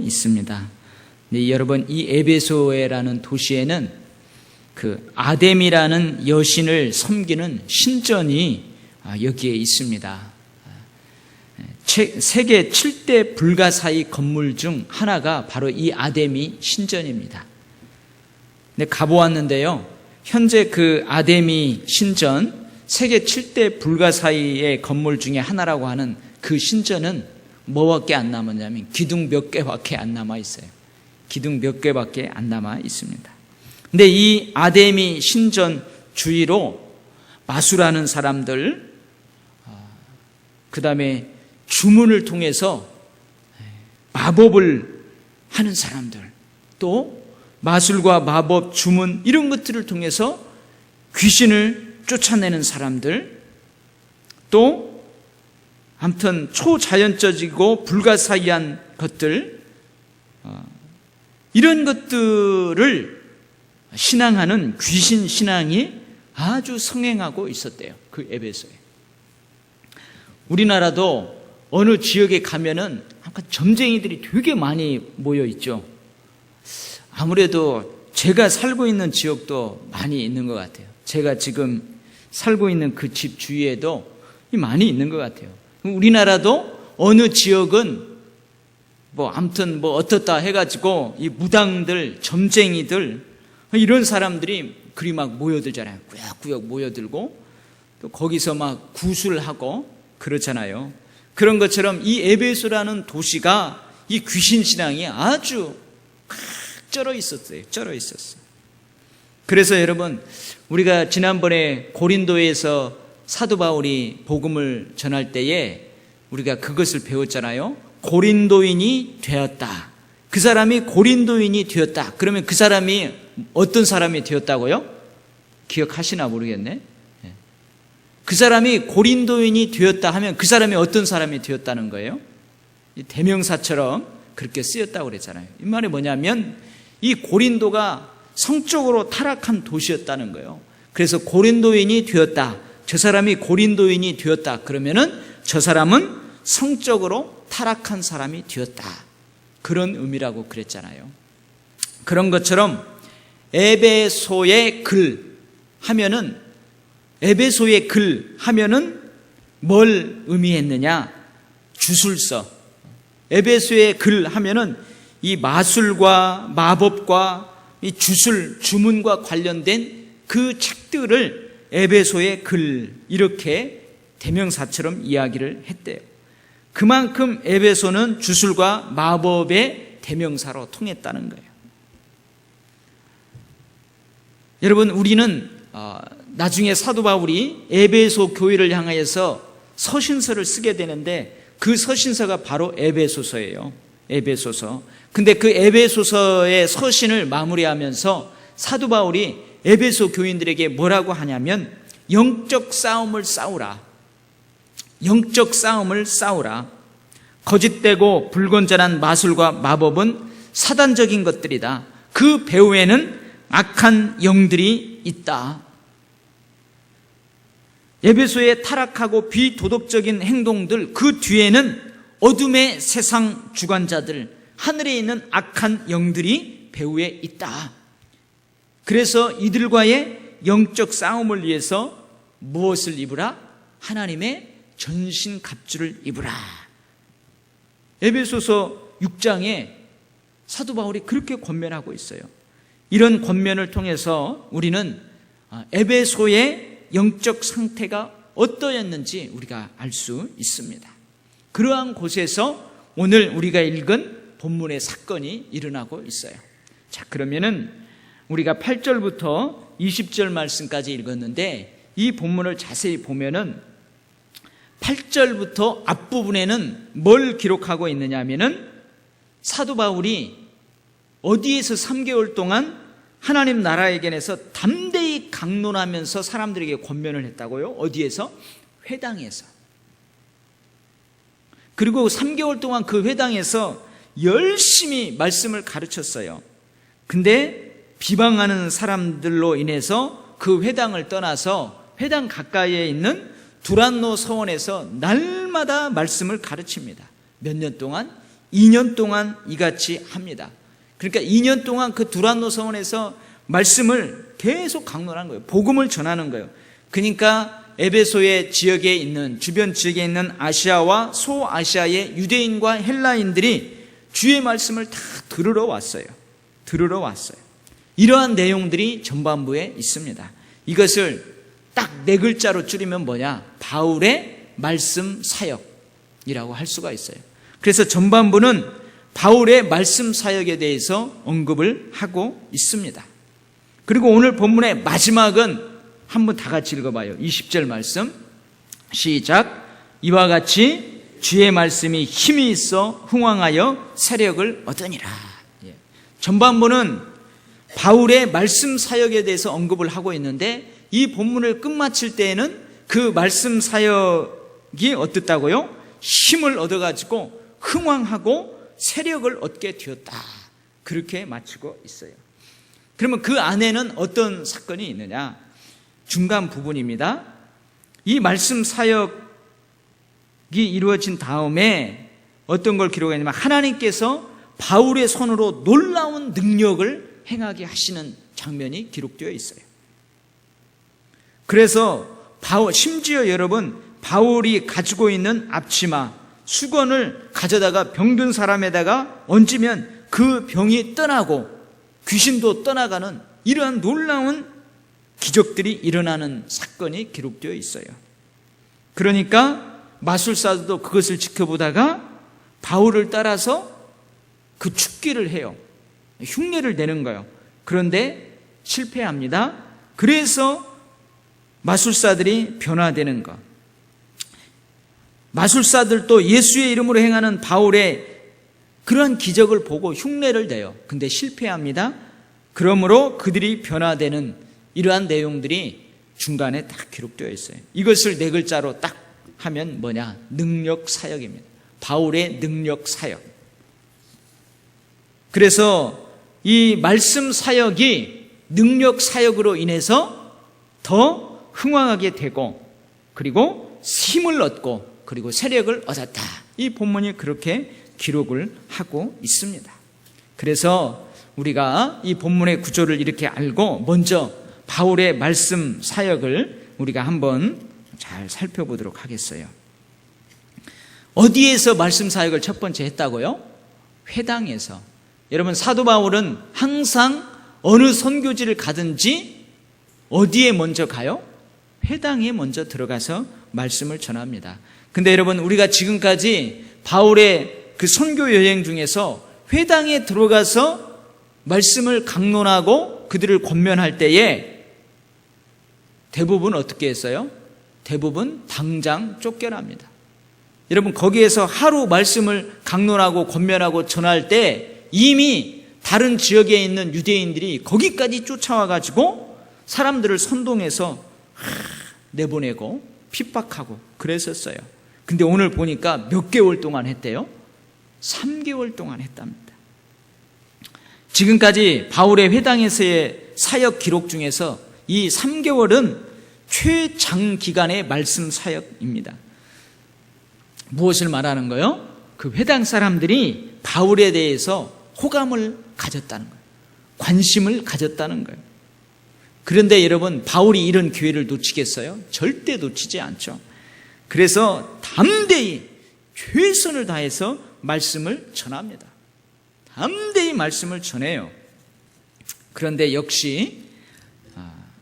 있습니다. 네, 여러분, 이 에베소라는 도시에는 그 아뎀이라는 여신을 섬기는 신전이 여기에 있습니다. 세계 7대 불가사의 건물 중 하나가 바로 이 아데미 신전입니다. 근데 가보았는데요, 현재 그 아데미 신전, 세계 7대 불가사의의 건물 중에 하나라고 하는 그 신전은 뭐밖에 안 남았냐면 기둥 몇 개밖에 안 남아 있어요. 기둥 몇 개밖에 안 남아 있습니다. 근데 이 아데미 신전 주위로 마술하는 사람들, 그 다음에 주문을 통해서 마법을 하는 사람들, 또 마술과 마법, 주문 이런 것들을 통해서 귀신을 쫓아내는 사람들, 또 아무튼 초자연적이고 불가사의한 것들, 이런 것들을 신앙하는 귀신 신앙이 아주 성행하고 있었대요. 그 에베소에. 우리나라도 어느 지역에 가면은 점쟁이들이 되게 많이 모여 있죠. 아무래도 제가 살고 있는 지역도 많이 있는 것 같아요. 제가 지금 살고 있는 그 집 주위에도 많이 있는 것 같아요. 우리나라도 어느 지역은 아무튼 어떻다 해가지고 이 무당들, 점쟁이들 이런 사람들이 그리 막 모여들잖아요. 꾸역꾸역 모여들고 또 거기서 막 구술하고 그렇잖아요. 그런 것처럼 이 에베소라는 도시가 이 귀신 신앙이 아주 쩔어 있었어요. 그래서 여러분, 우리가 지난번에 고린도에서 사도 바울이 복음을 전할 때에 우리가 그것을 배웠잖아요. 고린도인이 되었다. 그 사람이 고린도인이 되었다. 그러면 그 사람이 어떤 사람이 되었다고요? 기억하시나 모르겠네. 그 사람이 고린도인이 되었다 하면 그 사람이 어떤 사람이 되었다는 거예요? 대명사처럼 그렇게 쓰였다고 그랬잖아요. 이 말이 뭐냐면 이 고린도가 성적으로 타락한 도시였다는 거예요. 그래서 고린도인이 되었다. 저 사람이 고린도인이 되었다. 그러면은 저 사람은 성적으로 타락한 사람이 되었다. 그런 의미라고 그랬잖아요. 그런 것처럼 에베소의 글 하면은 뭘 의미했느냐? 주술서. 에베소의 글 하면은 이 마술과 마법과 이 주술, 주문과 관련된 그 책들을 에베소의 글, 이렇게 대명사처럼 이야기를 했대요. 그만큼 에베소는 주술과 마법의 대명사로 통했다는 거예요. 여러분, 우리는 나중에 사도 바울이 에베소 교회를 향하여서 서신서를 쓰게 되는데 그 서신서가 바로 에베소서예요. 에베소서. 근데 그 에베소서의 서신을 마무리하면서 사도 바울이 에베소 교인들에게 뭐라고 하냐면 영적 싸움을 싸우라. 영적 싸움을 싸우라. 거짓되고 불건전한 마술과 마법은 사단적인 것들이다. 그 배후에는 악한 영들이 있다. 에베소의 타락하고 비도덕적인 행동들, 그 뒤에는 어둠의 세상 주관자들, 하늘에 있는 악한 영들이 배후에 있다. 그래서 이들과의 영적 싸움을 위해서 무엇을 입으라? 하나님의 전신 갑주를 입으라. 에베소서 6장에 사도 바울이 그렇게 권면하고 있어요. 이런 권면을 통해서 우리는 에베소의 영적 상태가 어떠했는지 우리가 알 수 있습니다. 그러한 곳에서 오늘 우리가 읽은 본문의 사건이 일어나고 있어요. 자, 그러면은 우리가 8절부터 20절 말씀까지 읽었는데 이 본문을 자세히 보면은 8절부터 앞부분에는 뭘 기록하고 있느냐 하면은 사도 바울이 어디에서 3개월 동안 하나님 나라에 관해서 담대히 강론하면서 사람들에게 권면을 했다고요? 어디에서? 회당에서. 그리고 3개월 동안 그 회당에서 열심히 말씀을 가르쳤어요. 근데 비방하는 사람들로 인해서 그 회당을 떠나서 회당 가까이에 있는 두란노 서원에서 날마다 말씀을 가르칩니다. 몇 년 동안? 2년 동안 이같이 합니다. 그러니까 2년 동안 그 두란노 성원에서 말씀을 계속 강론하는 거예요. 복음을 전하는 거예요. 그러니까 에베소의 지역에 있는, 주변 지역에 있는 아시아와 소아시아의 유대인과 헬라인들이 주의 말씀을 다 들으러 왔어요. 이러한 내용들이 전반부에 있습니다. 이것을 딱 4글자로 줄이면 뭐냐? 바울의 말씀 사역이라고 할 수가 있어요. 그래서 전반부는 바울의 말씀 사역에 대해서 언급을 하고 있습니다. 그리고 오늘 본문의 마지막은 한번 다 같이 읽어봐요. 20절 말씀 시작. 이와 같이 주의 말씀이 힘이 있어 흥왕하여 세력을 얻으니라. 전반부는 바울의 말씀 사역에 대해서 언급을 하고 있는데 이 본문을 끝마칠 때에는 그 말씀 사역이 어떻다고요? 힘을 얻어가지고 흥왕하고 세력을 얻게 되었다. 그렇게 마치고 있어요. 그러면 그 안에는 어떤 사건이 있느냐? 중간 부분입니다. 이 말씀 사역이 이루어진 다음에 어떤 걸 기록했냐면 하나님께서 바울의 손으로 놀라운 능력을 행하게 하시는 장면이 기록되어 있어요. 그래서 심지어 여러분, 바울이 가지고 있는 앞치마, 수건을 가져다가 병든 사람에다가 얹으면 그 병이 떠나고 귀신도 떠나가는 이러한 놀라운 기적들이 일어나는 사건이 기록되어 있어요. 그러니까 마술사도 그것을 지켜보다가 바울을 따라서 그 축기를 해요. 흉내를 내는 거예요. 그런데 실패합니다. 그래서 마술사들이 변화되는 것. 마술사들도 예수의 이름으로 행하는 바울의 그러한 기적을 보고 흉내를 내요. 근데 실패합니다. 그러므로 그들이 변화되는 이러한 내용들이 중간에 딱 기록되어 있어요. 이것을 4글자로 딱 하면 뭐냐? 능력 사역입니다. 바울의 능력 사역. 그래서 이 말씀 사역이 능력 사역으로 인해서 더 흥왕하게 되고, 그리고 힘을 얻고, 그리고 세력을 얻었다. 이 본문이 그렇게 기록을 하고 있습니다. 그래서 우리가 이 본문의 구조를 이렇게 알고 먼저 바울의 말씀 사역을 우리가 한번 잘 살펴보도록 하겠어요. 어디에서 말씀 사역을 첫 번째 했다고요? 회당에서. 여러분, 사도 바울은 항상 어느 선교지를 가든지 어디에 먼저 가요? 회당에 먼저 들어가서 말씀을 전합니다. 근데 여러분, 우리가 지금까지 바울의 그 선교 여행 중에서 회당에 들어가서 말씀을 강론하고 그들을 권면할 때에 대부분 어떻게 했어요? 대부분 당장 쫓겨납니다. 여러분, 거기에서 하루 말씀을 강론하고 권면하고 전할 때 이미 다른 지역에 있는 유대인들이 거기까지 쫓아와가지고 사람들을 선동해서 내보내고 핍박하고 그랬었어요. 근데 오늘 보니까 몇 개월 동안 했대요? 3개월 동안 했답니다. 지금까지 바울의 회당에서의 사역 기록 중에서 이 3개월은 최장기간의 말씀 사역입니다. 무엇을 말하는 거예요? 그 회당 사람들이 바울에 대해서 호감을 가졌다는 거예요. 관심을 가졌다는 거예요. 그런데 여러분, 바울이 이런 기회를 놓치겠어요? 절대 놓치지 않죠. 그래서 담대히 최선을 다해서 말씀을 전합니다. 담대히 말씀을 전해요. 그런데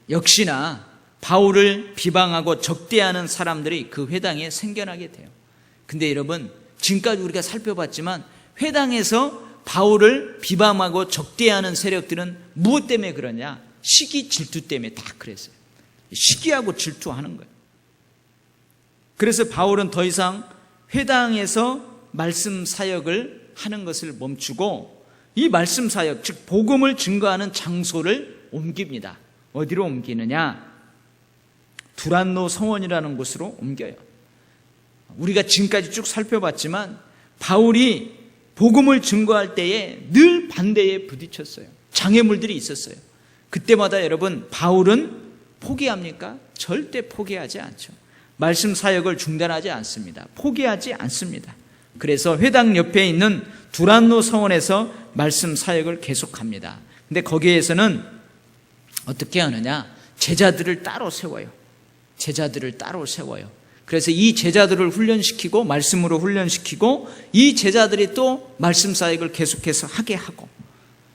역시나 바울을 비방하고 적대하는 사람들이 그 회당에 생겨나게 돼요. 근데 여러분, 지금까지 우리가 살펴봤지만 회당에서 바울을 비방하고 적대하는 세력들은 무엇 때문에 그러냐? 시기 질투 때문에 다 그랬어요. 시기하고 질투하는 거예요. 그래서 바울은 더 이상 회당에서 말씀 사역을 하는 것을 멈추고 이 말씀 사역, 즉 복음을 증거하는 장소를 옮깁니다. 어디로 옮기느냐? 두란노 성원이라는 곳으로 옮겨요. 우리가 지금까지 쭉 살펴봤지만 바울이 복음을 증거할 때에 늘 반대에 부딪혔어요. 장애물들이 있었어요. 그때마다 여러분, 바울은 포기합니까? 절대 포기하지 않죠. 말씀 사역을 중단하지 않습니다. 포기하지 않습니다. 그래서 회당 옆에 있는 두란노 성원에서 말씀 사역을 계속합니다. 근데 거기에서는 어떻게 하느냐? 제자들을 따로 세워요. 제자들을 따로 세워요. 그래서 이 제자들을 훈련시키고 말씀으로 훈련시키고 이 제자들이 또 말씀 사역을 계속해서 하게 하고,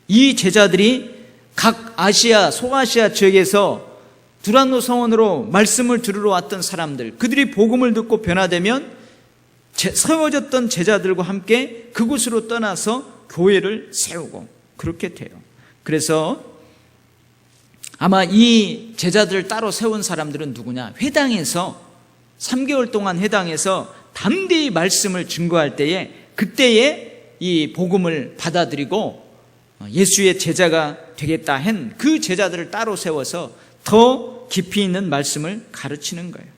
이 제자들이 각 아시아, 소아시아 지역에서 두란노 성원으로 말씀을 들으러 왔던 사람들, 그들이 복음을 듣고 변화되면 세워졌던 제자들과 함께 그곳으로 떠나서 교회를 세우고 그렇게 돼요. 그래서 아마 이 제자들을 따로 세운 사람들은 누구냐? 회당에서 3개월 동안 회당에서 담대히 말씀을 증거할 때에, 그때에 이 복음을 받아들이고 예수의 제자가 되겠다 한 그 제자들을 따로 세워서 더 깊이 있는 말씀을 가르치는 거예요.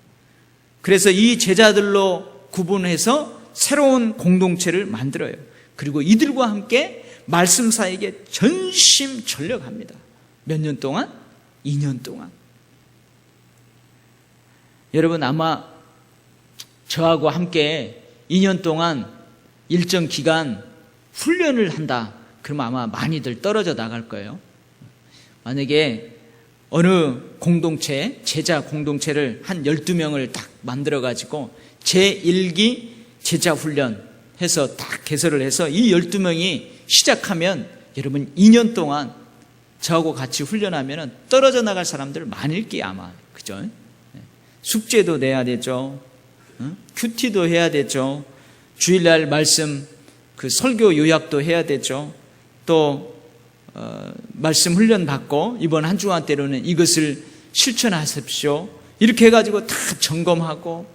그래서 이 제자들로 구분해서 새로운 공동체를 만들어요. 그리고 이들과 함께 말씀 사역에 전심전력합니다. 몇 년 동안? 2년 동안. 여러분, 아마 저하고 함께 2년 동안 일정 기간 훈련을 한다. 그러면 아마 많이들 떨어져 나갈 거예요. 만약에 어느 공동체, 제자 공동체를 한 12명을 딱 만들어가지고 제1기 제자 훈련 해서 딱 개설을 해서 이 12명이 시작하면 여러분 2년 동안 저하고 같이 훈련하면 떨어져 나갈 사람들 많을게 아마. 그죠? 숙제도 내야 되죠. 큐티도 해야 되죠. 주일날 말씀 그 설교 요약도 해야 되죠. 또 말씀 훈련 받고 이번 한 주간 때로는 이것을 실천하십시오. 이렇게 해가지고 다 점검하고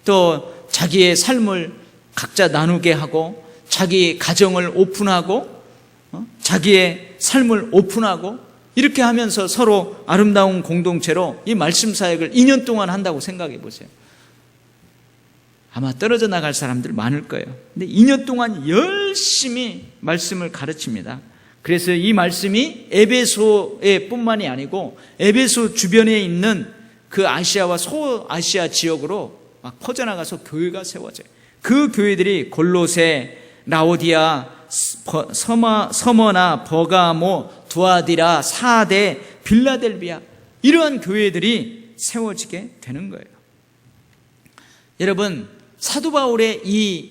또 자기의 삶을 각자 나누게 하고 자기 가정을 오픈하고 자기의 삶을 오픈하고 이렇게 하면서 서로 아름다운 공동체로 이 말씀 사역을 2년 동안 한다고 생각해 보세요. 아마 떨어져 나갈 사람들 많을 거예요. 근데 2년 동안 열심히 말씀을 가르칩니다. 그래서 이 말씀이 에베소에 뿐만이 아니고 에베소 주변에 있는 그 아시아와 소아시아 지역으로 막 퍼져나가서 교회가 세워져요. 그 교회들이 골로새, 라오디아, 서머나, 버가모, 두아디라, 사데, 빌라델비아, 이러한 교회들이 세워지게 되는 거예요. 여러분, 사도 바울의 이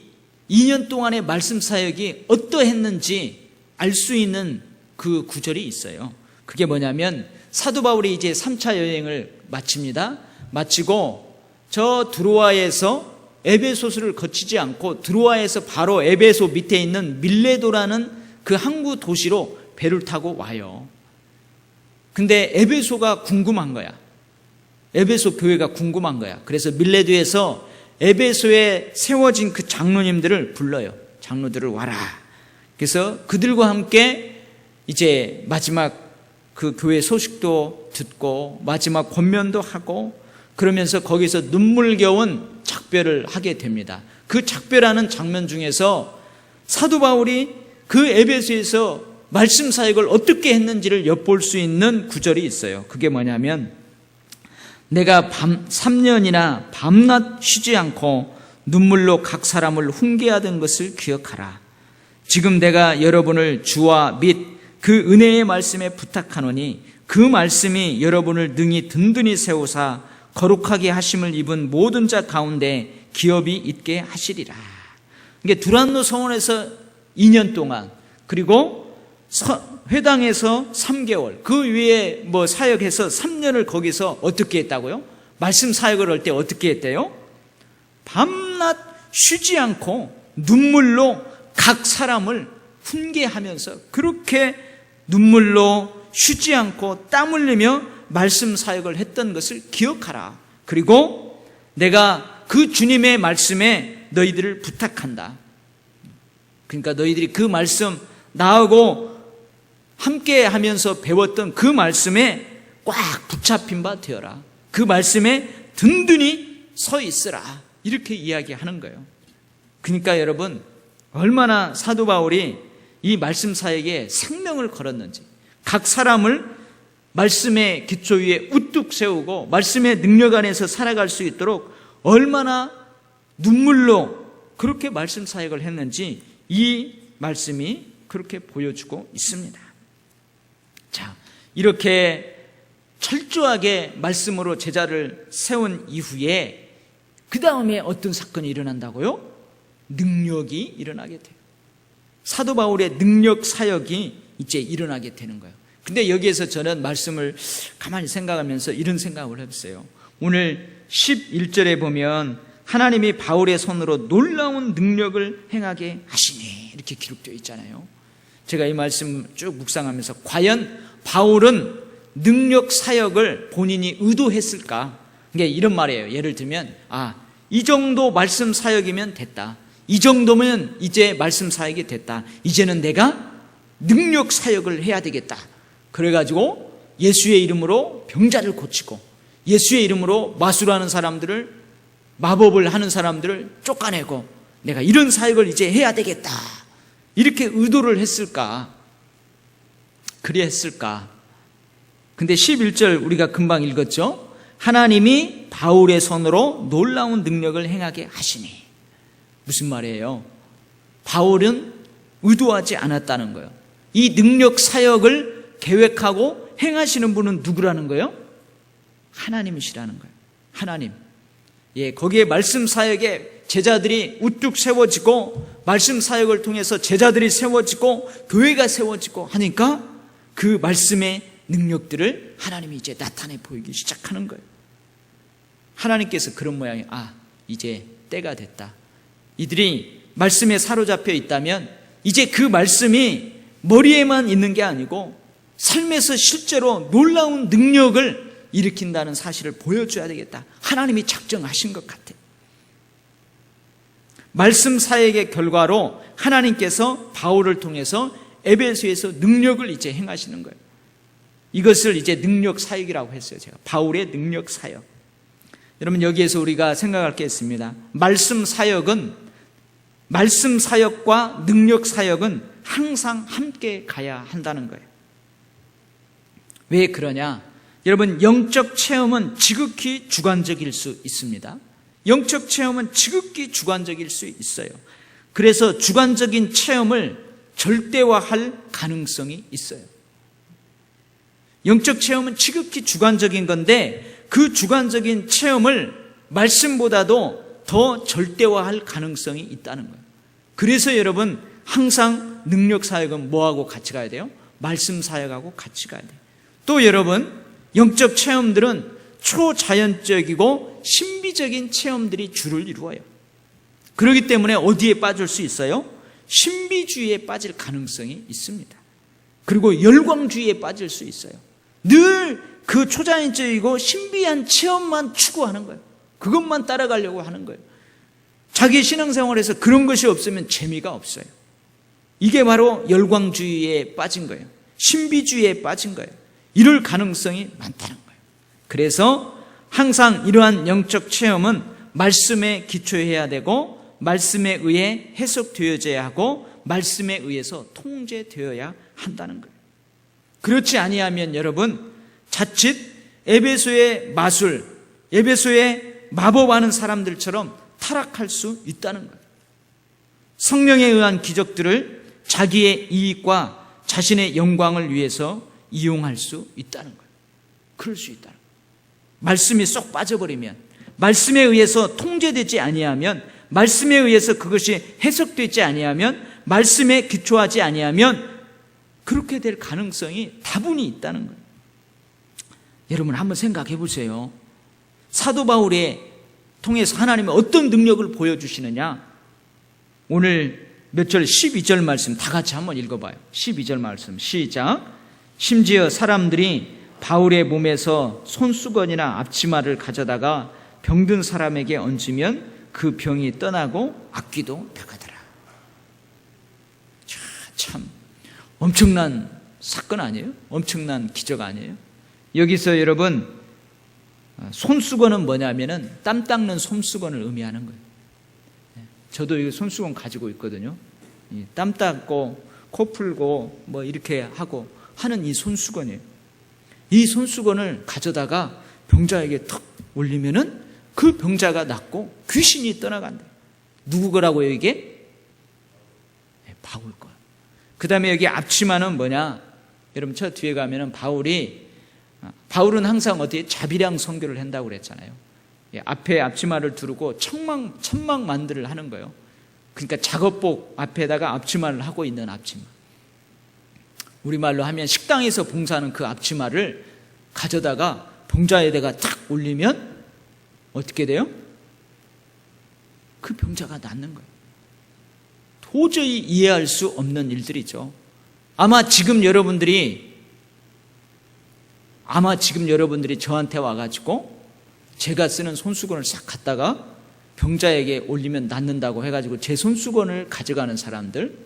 2년 동안의 말씀 사역이 어떠했는지 알 수 있는 그 구절이 있어요. 그게 뭐냐면 사도 바울이 이제 3차 여행을 마칩니다. 마치고 저 드로아에서 에베소스를 거치지 않고 드로아에서 바로 에베소 밑에 있는 밀레도라는 그 항구 도시로 배를 타고 와요. 근데 에베소가 궁금한 거야. 에베소 교회가 궁금한 거야. 그래서 밀레도에서 에베소에 세워진 그 장로님들을 불러요. 장로들을 와라. 그래서 그들과 함께 이제 마지막 그 교회 소식도 듣고 마지막 권면도 하고 그러면서 거기서 눈물겨운 작별을 하게 됩니다. 그 작별하는 장면 중에서 사도 바울이 그 에베소에서 말씀 사역을 어떻게 했는지를 엿볼 수 있는 구절이 있어요. 그게 뭐냐면 내가 3년이나 밤낮 쉬지 않고 눈물로 각 사람을 훈계하던 것을 기억하라. 지금 내가 여러분을 주와 및 그 은혜의 말씀에 부탁하노니 그 말씀이 여러분을 능히 든든히 세우사 거룩하게 하심을 입은 모든 자 가운데 기업이 있게 하시리라. 이게 두란노 성원에서 2년 동안, 그리고 회당에서 3개월, 그 위에 뭐 사역해서 3년을 거기서 어떻게 했다고요? 말씀 사역을 할 때 어떻게 했대요? 밤낮 쉬지 않고 눈물로 각 사람을 훈계하면서 그렇게 눈물로 쉬지 않고 땀 흘리며 말씀 사역을 했던 것을 기억하라. 그리고 내가 그 주님의 말씀에 너희들을 부탁한다. 그러니까 너희들이 그 말씀 나하고 함께 하면서 배웠던 그 말씀에 꽉 붙잡힌 바 되어라. 그 말씀에 든든히 서 있으라. 이렇게 이야기하는 거예요. 그러니까 여러분, 얼마나 사도 바울이 이 말씀 사역에 생명을 걸었는지, 각 사람을 말씀의 기초 위에 우뚝 세우고 말씀의 능력 안에서 살아갈 수 있도록 얼마나 눈물로 그렇게 말씀 사역을 했는지 이 말씀이 그렇게 보여주고 있습니다. 자, 이렇게 철저하게 말씀으로 제자를 세운 이후에 그 다음에 어떤 사건이 일어난다고요? 능력이 일어나게 돼요. 사도 바울의 능력 사역이 이제 일어나게 되는 거예요. 근데 여기에서 저는 말씀을 가만히 생각하면서 이런 생각을 해봤어요. 오늘 11절에 보면 하나님이 바울의 손으로 놀라운 능력을 행하게 하시니 이렇게 기록되어 있잖아요. 제가 이 말씀 쭉 묵상하면서 과연 바울은 능력 사역을 본인이 의도했을까? 그게 이런 말이에요. 예를 들면 이 정도 말씀 사역이면 됐다. 이 정도면 이제 말씀 사역이 됐다. 이제는 내가 능력 사역을 해야 되겠다. 그래가지고 예수의 이름으로 병자를 고치고 예수의 이름으로 마술하는 사람들을, 마법을 하는 사람들을 쫓아내고 내가 이런 사역을 이제 해야 되겠다. 이렇게 의도를 했을까? 그래 했을까? 근데 11절 우리가 금방 읽었죠? 하나님이 바울의 손으로 놀라운 능력을 행하게 하시니. 무슨 말이에요? 바울은 의도하지 않았다는 거예요. 이 능력 사역을 계획하고 행하시는 분은 누구라는 거예요? 하나님이시라는 거예요. 하나님. 거기에 말씀 사역에 제자들이 우뚝 세워지고 말씀 사역을 통해서 제자들이 세워지고 교회가 세워지고 하니까 그 말씀의 능력들을 하나님이 이제 나타내 보이기 시작하는 거예요. 하나님께서 그런 모양이 이제 때가 됐다. 이들이 말씀에 사로잡혀 있다면 이제 그 말씀이 머리에만 있는 게 아니고 삶에서 실제로 놀라운 능력을 일으킨다는 사실을 보여줘야 되겠다. 하나님이 작정하신 것 같아요. 말씀 사역의 결과로 하나님께서 바울을 통해서 에베소에서 능력을 이제 행하시는 거예요. 이것을 이제 능력 사역이라고 했어요. 제가 바울의 능력 사역. 여러분 여기에서 우리가 생각할 게 있습니다. 말씀 사역과 능력 사역은 항상 함께 가야 한다는 거예요. 왜 그러냐? 여러분 영적 체험은 지극히 주관적일 수 있습니다. 영적 체험은 지극히 주관적일 수 있어요. 그래서 주관적인 체험을 절대화할 가능성이 있어요. 영적 체험은 지극히 주관적인 건데 그 주관적인 체험을 말씀보다도 더 절대화할 가능성이 있다는 거예요. 그래서 여러분 항상 능력 사역은 뭐하고 같이 가야 돼요? 말씀 사역하고 같이 가야 돼요. 또 여러분 영적 체험들은 초자연적이고 신비적인 체험들이 주를 이루어요. 그렇기 때문에 어디에 빠질 수 있어요? 신비주의에 빠질 가능성이 있습니다. 그리고 열광주의에 빠질 수 있어요. 늘 그 초자연적이고 신비한 체험만 추구하는 거예요. 그것만 따라가려고 하는 거예요. 자기 신앙생활에서 그런 것이 없으면 재미가 없어요. 이게 바로 열광주의에 빠진 거예요. 신비주의에 빠진 거예요. 이럴 가능성이 많다는 거예요. 그래서 항상 이러한 영적 체험은 말씀에 기초해야 되고 말씀에 의해 해석되어져야 하고 말씀에 의해서 통제되어야 한다는 거예요. 그렇지 아니하면 여러분 자칫 에베소의 마술, 에베소의 마법하는 사람들처럼 타락할 수 있다는 거예요. 성령에 의한 기적들을 자기의 이익과 자신의 영광을 위해서 이용할 수 있다는 거예요. 그럴 수 있다는 거예요. 말씀이 쏙 빠져버리면, 말씀에 의해서 통제되지 아니하면, 말씀에 의해서 그것이 해석되지 아니하면, 말씀에 기초하지 아니하면 그렇게 될 가능성이 다분히 있다는 거예요. 여러분 한번 생각해 보세요. 사도 바울에 통해서 하나님이 어떤 능력을 보여주시느냐? 오늘 몇 절 12절 말씀 다 같이 한번 읽어봐요. 12절 말씀 시작. 심지어 사람들이 바울의 몸에서 손수건이나 앞치마를 가져다가 병든 사람에게 얹으면 그 병이 떠나고 악귀도 나가더라. 참 엄청난 사건 아니에요? 엄청난 기적 아니에요? 여기서 여러분 손수건은 뭐냐면은 땀 닦는 손수건을 의미하는 거예요. 저도 이 손수건 가지고 있거든요. 땀 닦고 코 풀고 뭐 이렇게 하고 하는 이 손수건이에요. 이 손수건을 가져다가 병자에게 턱 올리면은 그 병자가 낫고 귀신이 떠나간다. 누구 거라고요, 이게? 바울 거. 그 다음에 여기 앞치마는 뭐냐? 여러분, 저 뒤에 가면은 바울은 항상 어떻게 자비량 선교를 한다고 그랬잖아요. 앞에 앞치마를 두르고 천막만들을 하는 거예요. 그러니까 작업복 앞에다가 앞치마를 하고 있는 앞치마. 우리말로 하면 식당에서 봉사하는 그 앞치마를 가져다가 병자에다가 탁 올리면 어떻게 돼요? 그 병자가 낫는 거예요. 도저히 이해할 수 없는 일들이죠. 아마 지금 여러분들이 저한테 와가지고 제가 쓰는 손수건을 싹 갖다가 병자에게 올리면 낫는다고 해가지고 제 손수건을 가져가는 사람들,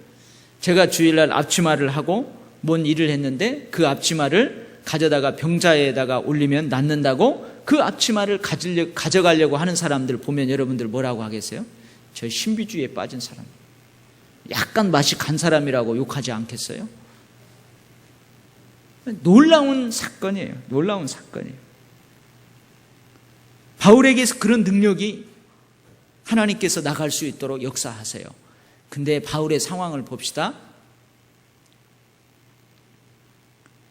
제가 주일날 앞치마를 하고 뭔 일을 했는데 그 앞치마를 가져다가 병자에다가 올리면 낫는다고 그 앞치마를 가져가려고 하는 사람들 보면 여러분들 뭐라고 하겠어요? 저 신비주의에 빠진 사람, 약간 맛이 간 사람이라고 욕하지 않겠어요? 놀라운 사건이에요. 놀라운 사건이에요. 바울에게서 그런 능력이 하나님께서 나갈 수 있도록 역사하세요. 근데 바울의 상황을 봅시다.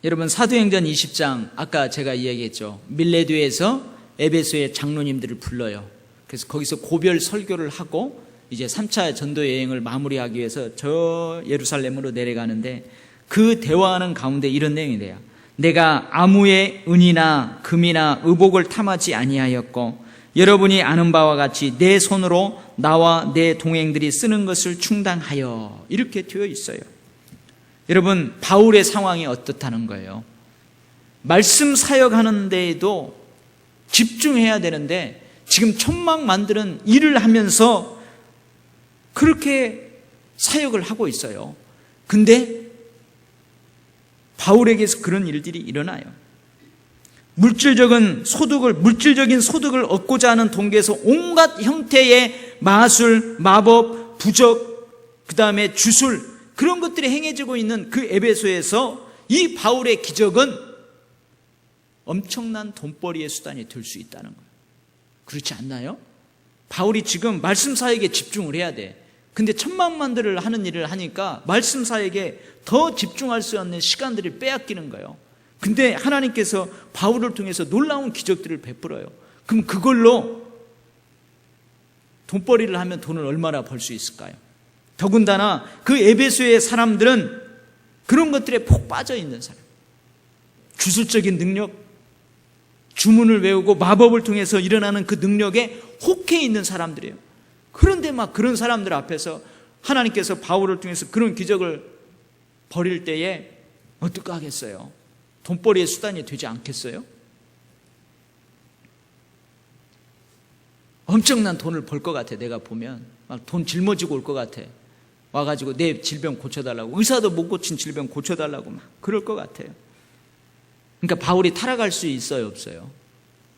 여러분, 사도행전 20장 아까 제가 이야기했죠. 밀레드에서 에베소의 장로님들을 불러요. 그래서 거기서 고별 설교를 하고 이제 3차 전도 여행을 마무리하기 위해서 저 예루살렘으로 내려가는데 그 대화하는 가운데 이런 내용이 돼요. 내가 아무의 은이나 금이나 의복을 탐하지 아니하였고 여러분이 아는 바와 같이 내 손으로 나와 내 동행들이 쓰는 것을 충당하여, 이렇게 되어 있어요. 여러분, 바울의 상황이 어떻다는 거예요? 말씀 사역하는 데에도 집중해야 되는데 지금 천막 만드는 일을 하면서 그렇게 사역을 하고 있어요. 근데 바울에게서 그런 일들이 일어나요. 물질적인 소득을 얻고자 하는 동기에서 온갖 형태의 마술, 마법, 부적, 그 다음에 주술, 그런 것들이 행해지고 있는 그 에베소에서 이 바울의 기적은 엄청난 돈벌이의 수단이 될 수 있다는 거예요. 그렇지 않나요? 바울이 지금 말씀 사역에 집중을 해야 돼. 근데 천막만들을 하는 일을 하니까 말씀 사역에 더 집중할 수 없는 시간들이 빼앗기는 거예요. 근데 하나님께서 바울을 통해서 놀라운 기적들을 베풀어요. 그럼 그걸로 돈벌이를 하면 돈을 얼마나 벌 수 있을까요? 더군다나 그 에베소의 사람들은 그런 것들에 푹 빠져 있는 사람, 주술적인 능력, 주문을 외우고 마법을 통해서 일어나는 그 능력에 혹해 있는 사람들이에요. 그런데 막 그런 사람들 앞에서 하나님께서 바울을 통해서 그런 기적을 벌일 때에 어떻게 하겠어요? 돈벌이의 수단이 되지 않겠어요? 엄청난 돈을 벌 것 같아. 내가 보면 막 돈 짊어지고 올 것 같아. 와가지고 내 질병 고쳐달라고, 의사도 못 고친 질병 고쳐달라고 막 그럴 것 같아요. 그러니까 바울이 타락할 수 있어요, 없어요?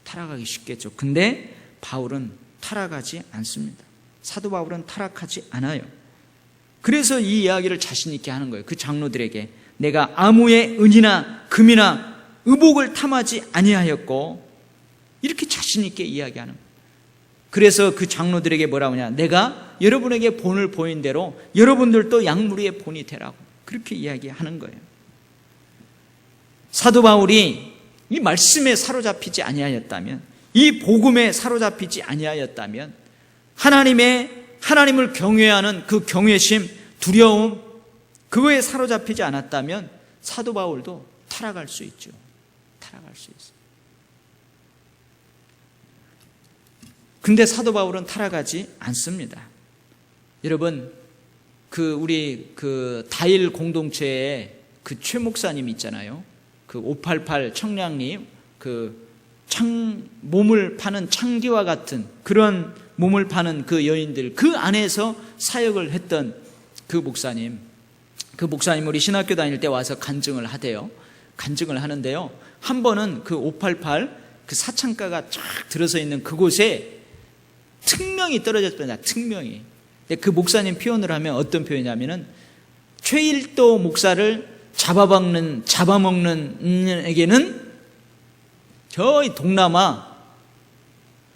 타락하기 쉽겠죠. 근데 바울은 타락하지 않습니다. 사도 바울은 타락하지 않아요. 그래서 이 이야기를 자신 있게 하는 거예요. 그 장로들에게 내가 아무의 은이나 금이나 의복을 탐하지 아니하였고, 이렇게 자신 있게 이야기하는 거예요. 그래서 그 장로들에게 뭐라고 하냐, 내가 여러분에게 본을 보인 대로 여러분들도 양무리의 본이 되라고, 그렇게 이야기하는 거예요. 사도 바울이 이 말씀에 사로잡히지 아니하였다면, 이 복음에 사로잡히지 아니하였다면, 하나님을 경외하는 그 경외심, 두려움, 그거에 사로잡히지 않았다면 사도 바울도 타락할 수 있죠. 타락할 수 있어요. 근데 사도 바울은 타락하지 않습니다. 여러분, 우리 다일 공동체에 그 최 목사님 있잖아요. 그 588 청량리, 몸을 파는 창기와 같은 그런 몸을 파는 그 여인들, 그 안에서 사역을 했던 그 목사님 우리 신학교 다닐 때 와서 간증을 하대요. 간증을 하는데요, 한 번은 그 588 그 사창가가 쫙 들어서 있는 그곳에 특명이 떨어졌습니다. 특명이. 그 목사님 표현을 하면 어떤 표현이냐면은, 최일도 목사를 잡아먹는 에게는 저희 동남아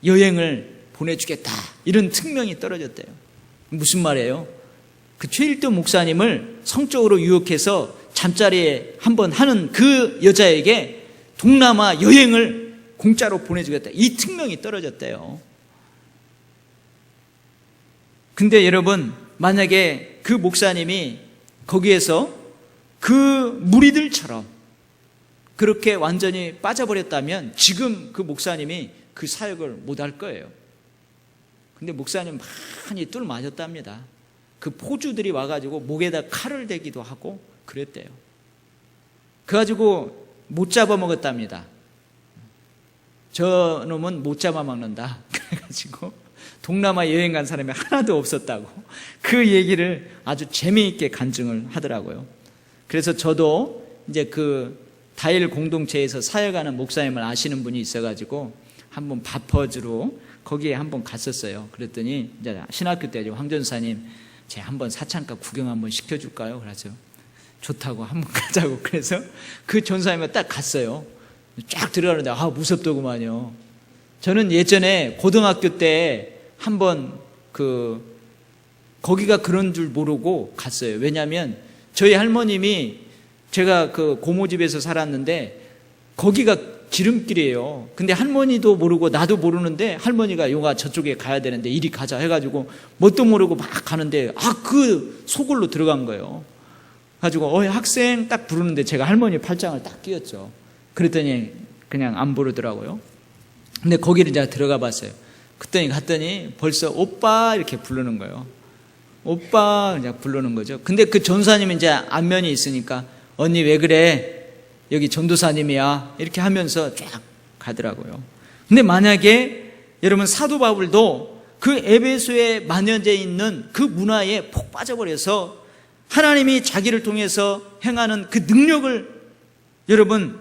여행을 보내주겠다, 이런 특명이 떨어졌대요. 무슨 말이에요? 그 최일도 목사님을 성적으로 유혹해서 잠자리에 한번 하는 그 여자에게 동남아 여행을 공짜로 보내주겠다, 이 특명이 떨어졌대요. 근데 여러분, 만약에 그 목사님이 거기에서 그 무리들처럼 그렇게 완전히 빠져버렸다면 지금 그 목사님이 그 사역을 못할 거예요. 근데 목사님 많이 뚫 맞았답니다. 그 포주들이 와가지고 목에다 칼을 대기도 하고 그랬대요. 그래가지고 못 잡아먹었답니다. 저 놈은 못 잡아먹는다. 그래가지고 동남아 여행 간 사람이 하나도 없었다고 그 얘기를 아주 재미있게 간증을 하더라고요. 그래서 저도 이제 그 다일 공동체에서 사역하는 목사님을 아시는 분이 있어가지고 한번 바퍼즈로 거기에 한번 갔었어요. 그랬더니 이제 신학교 때 황 전사님, 제가 한번 사창가 구경 한번 시켜줄까요? 그래서 좋다고 한번 가자고. 그래서 그 전사님이 딱 갔어요. 쫙 들어가는데 무섭더구만요. 저는 예전에 고등학교 때 한번 거기가 그런 줄 모르고 갔어요. 왜냐하면 저희 할머님이, 제가 그 고모집에서 살았는데 거기가 지름길이에요. 근데 할머니도 모르고 나도 모르는데 할머니가 용아 저쪽에 가야 되는데 이리 가자 해가지고 뭣도 모르고 막 가는데 그 소굴로 들어간 거예요. 가지고 학생 딱 부르는데 제가 할머니 팔짱을 딱 끼웠죠. 그랬더니 그냥 안 부르더라고요. 근데 거기를 제가 들어가 봤어요. 그랬더니 갔더니 벌써 오빠 이렇게 부르는 거예요. 오빠 그냥 부르는 거죠. 근데 그 전사님이 이제 안면이 있으니까 언니 왜 그래? 여기 전도사님이야. 이렇게 하면서 쫙 가더라고요. 근데 만약에 여러분 사도 바울도 그 에베소에 만연해 있는 그 문화에 폭 빠져버려서 하나님이 자기를 통해서 행하는 그 능력을 여러분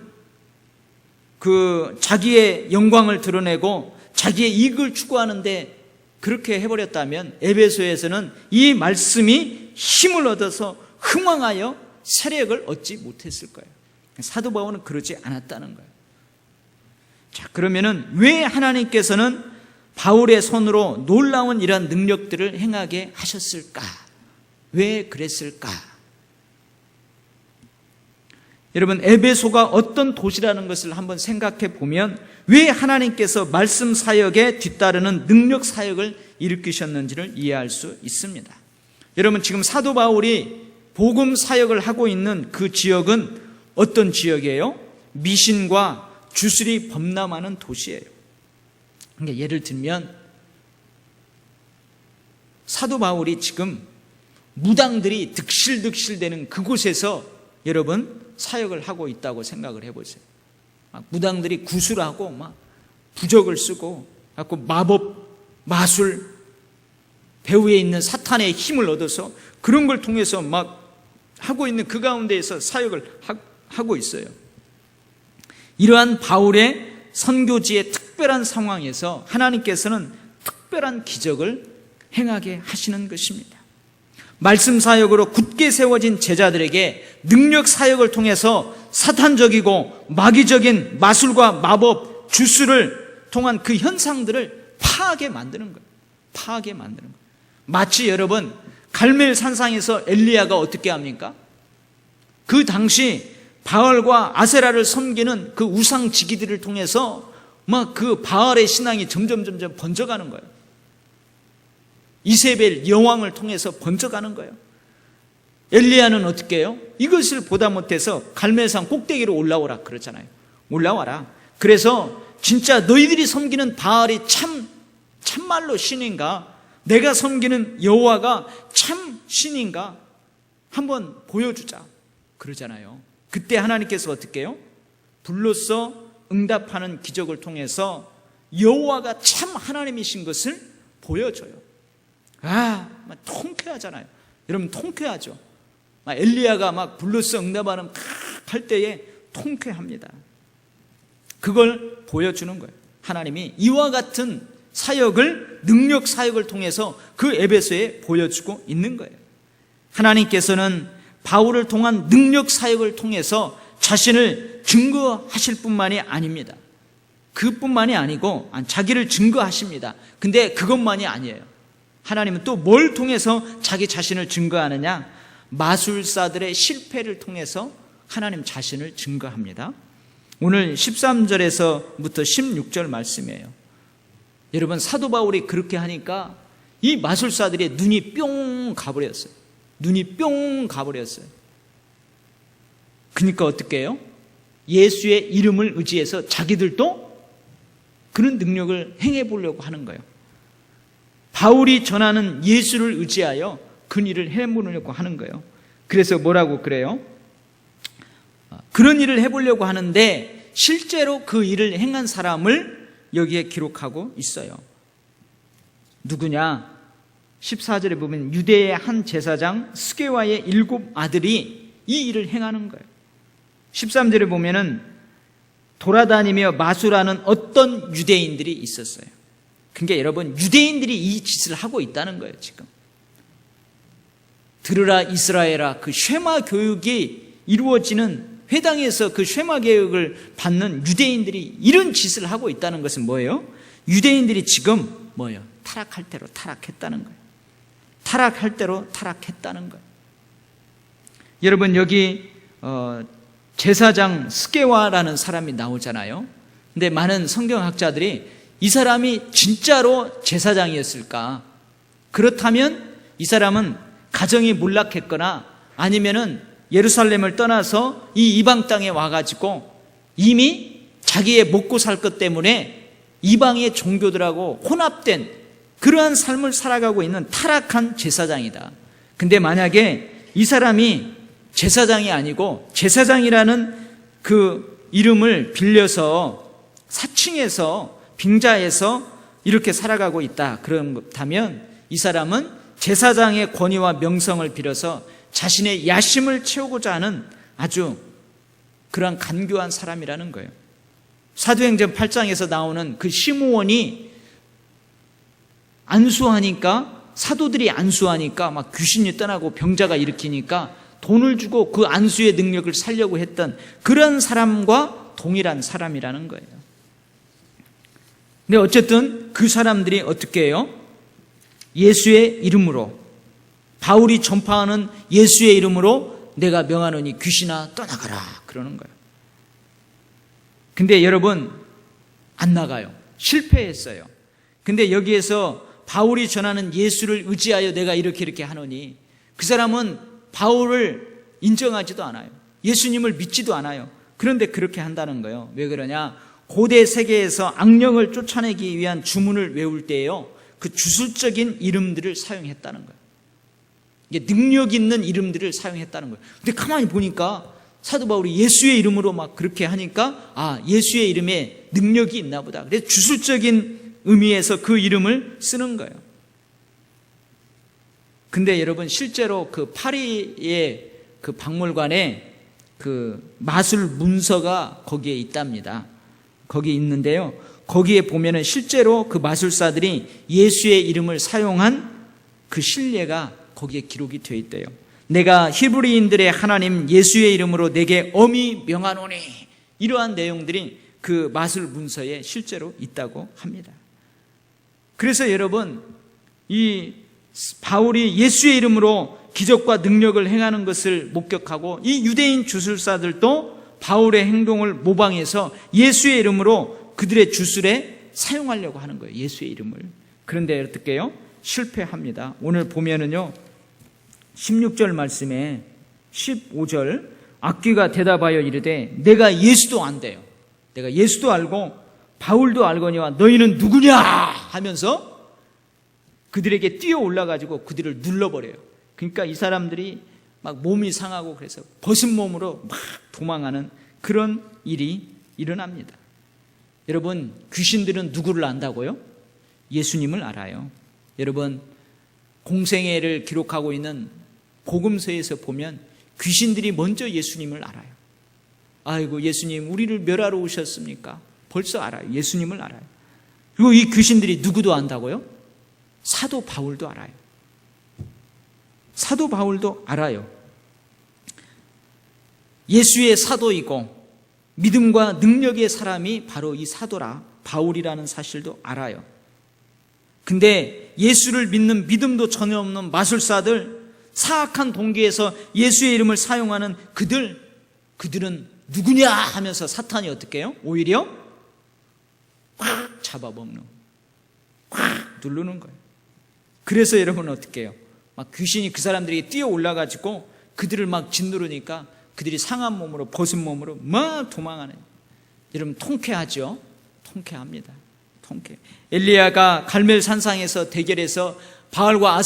그 자기의 영광을 드러내고 자기의 이익을 추구하는데 그렇게 해버렸다면 에베소에서는 이 말씀이 힘을 얻어서 흥왕하여 세력을 얻지 못했을 거예요. 사도 바울은 그러지 않았다는 거예요. 자, 그러면은 왜 하나님께서는 바울의 손으로 놀라운 이러한 능력들을 행하게 하셨을까? 왜 그랬을까? 여러분, 에베소가 어떤 도시라는 것을 한번 생각해 보면 왜 하나님께서 말씀 사역에 뒤따르는 능력 사역을 일으키셨는지를 이해할 수 있습니다. 여러분, 지금 사도 바울이 복음 사역을 하고 있는 그 지역은 어떤 지역이에요? 미신과 주술이 범람하는 도시예요. 그러니까 예를 들면 사도 바울이 지금 무당들이 득실득실대는 그곳에서 여러분 사역을 하고 있다고 생각을 해보세요. 무당들이 구술하고 막 부적을 쓰고 마법, 마술, 배후에 있는 사탄의 힘을 얻어서 그런 걸 통해서 막 하고 있는 그 가운데에서 사역을 하고 있어요. 이러한 바울의 선교지의 특별한 상황에서 하나님께서는 특별한 기적을 행하게 하시는 것입니다. 말씀 사역으로 굳게 세워진 제자들에게 능력 사역을 통해서 사탄적이고 마귀적인 마술과 마법, 주술을 통한 그 현상들을 파하게 만드는 거예요. 파하게 만드는 거예요. 마치 여러분 갈멜 산상에서 엘리야가 어떻게 합니까? 그 당시 바알과 아세라를 섬기는 그 우상 지기들을 통해서 막 그 바알의 신앙이 점점 번져가는 거예요. 이세벨 여왕을 통해서 번져가는 거예요. 엘리야는 어떻게 해요? 이것을 보다 못해서 갈멜산 꼭대기로 올라오라 그러잖아요. 올라와라. 그래서 진짜 너희들이 섬기는 바알이 참말로 신인가? 내가 섬기는 여호와가 참 신인가? 한번 보여주자 그러잖아요. 그때 하나님께서 어떻게 해요? 불로써 응답하는 기적을 통해서 여호와가 참 하나님이신 것을 보여줘요. 막 통쾌하잖아요. 여러분 통쾌하죠. 엘리야가 막 불로써 응답하는 할 때에 통쾌합니다. 그걸 보여주는 거예요. 하나님이 이와 같은 사역을, 능력 사역을 통해서 그 에베소에 보여주고 있는 거예요. 하나님께서는 바울을 통한 능력 사역을 통해서 자신을 증거하실 뿐만이 아닙니다. 그뿐만이 아니고 자기를 증거하십니다. 근데 그것만이 아니에요. 하나님은 또 뭘 통해서 자기 자신을 증거하느냐? 마술사들의 실패를 통해서 하나님 자신을 증거합니다. 오늘 13절에서부터 16절 말씀이에요. 여러분, 사도 바울이 그렇게 하니까 이 마술사들의 눈이 뿅 가버렸어요. 눈이 뿅 가버렸어요. 그러니까 어떻게 해요? 예수의 이름을 의지해서 자기들도 그런 능력을 행해 보려고 하는 거예요. 바울이 전하는 예수를 의지하여 그 일을 해보려고 하는 거예요. 그래서 뭐라고 그래요? 그런 일을 해보려고 하는데 실제로 그 일을 행한 사람을 여기에 기록하고 있어요. 누구냐? 14절에 보면 유대의 한 제사장 스게와의 7 아들이 이 일을 행하는 거예요. 13절에 보면은 돌아다니며 마술하는 어떤 유대인들이 있었어요. 그러니까 여러분, 유대인들이 이 짓을 하고 있다는 거예요. 지금 들으라 이스라엘아, 그 쉐마 교육이 이루어지는 회당에서 그 쉐마 교육을 받는 유대인들이 이런 짓을 하고 있다는 것은 뭐예요? 유대인들이 지금 뭐예요? 타락할 대로 타락했다는 거예요. 타락할 대로 타락했다는 거예요. 여러분, 여기 제사장 스게와라는 사람이 나오잖아요. 근데 많은 성경학자들이 이 사람이 진짜로 제사장이었을까? 그렇다면 이 사람은 가정이 몰락했거나 아니면은 예루살렘을 떠나서 이 이방 땅에 와가지고 이미 자기의 먹고 살 것 때문에 이방의 종교들하고 혼합된 그러한 삶을 살아가고 있는 타락한 제사장이다. 근데 만약에 이 사람이 제사장이 아니고 제사장이라는 그 이름을 빌려서 사칭해서 빙자해서 이렇게 살아가고 있다. 그렇다면 이 사람은 제사장의 권위와 명성을 빌어서 자신의 야심을 채우고자 하는 아주 그러한 간교한 사람이라는 거예요. 사도행전 8장에서 나오는 그 시므온이 안수하니까, 사도들이 안수하니까 막 귀신이 떠나고 병자가 일으키니까 돈을 주고 그 안수의 능력을 살려고 했던 그런 사람과 동일한 사람이라는 거예요. 근데 어쨌든 그 사람들이 어떻게 해요? 예수의 이름으로, 바울이 전파하는 예수의 이름으로 내가 명하노니 귀신아 떠나가라 그러는 거예요. 근데 여러분, 안 나가요. 실패했어요. 근데 여기에서 바울이 전하는 예수를 의지하여 내가 이렇게 하노니, 그 사람은 바울을 인정하지도 않아요. 예수님을 믿지도 않아요. 그런데 그렇게 한다는 거예요. 왜 그러냐? 고대 세계에서 악령을 쫓아내기 위한 주문을 외울 때에요, 그 주술적인 이름들을 사용했다는 거예요. 이게 능력 있는 이름들을 사용했다는 거예요. 근데 가만히 보니까 사도 바울이 예수의 이름으로 막 그렇게 하니까, 아, 예수의 이름에 능력이 있나 보다. 그래서 주술적인 의미에서 그 이름을 쓰는 거예요. 근데 여러분, 실제로 그 파리의 그 박물관에 그 마술 문서가 거기에 있답니다. 거기에 있는데요, 거기에 보면은 실제로 그 마술사들이 예수의 이름을 사용한 그 실례가 거기에 기록이 되어 있대요. 내가 히브리인들의 하나님 예수의 이름으로 내게 엄히 명하노니, 이러한 내용들이 그 마술 문서에 실제로 있다고 합니다. 그래서 여러분, 이 바울이 예수의 이름으로 기적과 능력을 행하는 것을 목격하고 이 유대인 주술사들도 바울의 행동을 모방해서 예수의 이름으로 그들의 주술에 사용하려고 하는 거예요. 예수의 이름을. 그런데 어떻게 해요? 실패합니다. 오늘 보면은요, 16절 말씀에 15절, 악귀가 대답하여 이르되 내가 예수도 안돼요. 내가 예수도 알고 바울도 알거니와 너희는 누구냐 하면서 그들에게 뛰어 올라가지고 그들을 눌러버려요. 그러니까 이 사람들이 막 몸이 상하고 그래서 벗은 몸으로 막 도망하는 그런 일이 일어납니다. 여러분, 귀신들은 누구를 안다고요? 예수님을 알아요. 여러분, 공생애를 기록하고 있는 복음서에서 보면 귀신들이 먼저 예수님을 알아요. 아이고, 예수님 우리를 멸하러 오셨습니까? 벌써 알아요. 예수님을 알아요. 그리고 이 귀신들이 누구도 안다고요? 사도 바울도 알아요. 사도 바울도 알아요. 예수의 사도이고 믿음과 능력의 사람이 바로 이 사도라, 바울이라는 사실도 알아요. 근데 예수를 믿는 믿음도 전혀 없는 마술사들, 사악한 동기에서 예수의 이름을 사용하는 그들은 누구냐 하면서 사탄이 어떻게 해요? 오히려 꽉 잡아먹는, 꽉 누르는 거예요. 그래서 여러분 어떻게 해요? 막 귀신이 그 사람들에게 뛰어 올라가지고 그들을 막 짓누르니까 그들이 상한 몸으로, 벗은 몸으로 막 도망하는. 여러분 통쾌하죠? 통쾌합니다. 통쾌. 엘리야가 갈멜 산상에서 대결해서 바알과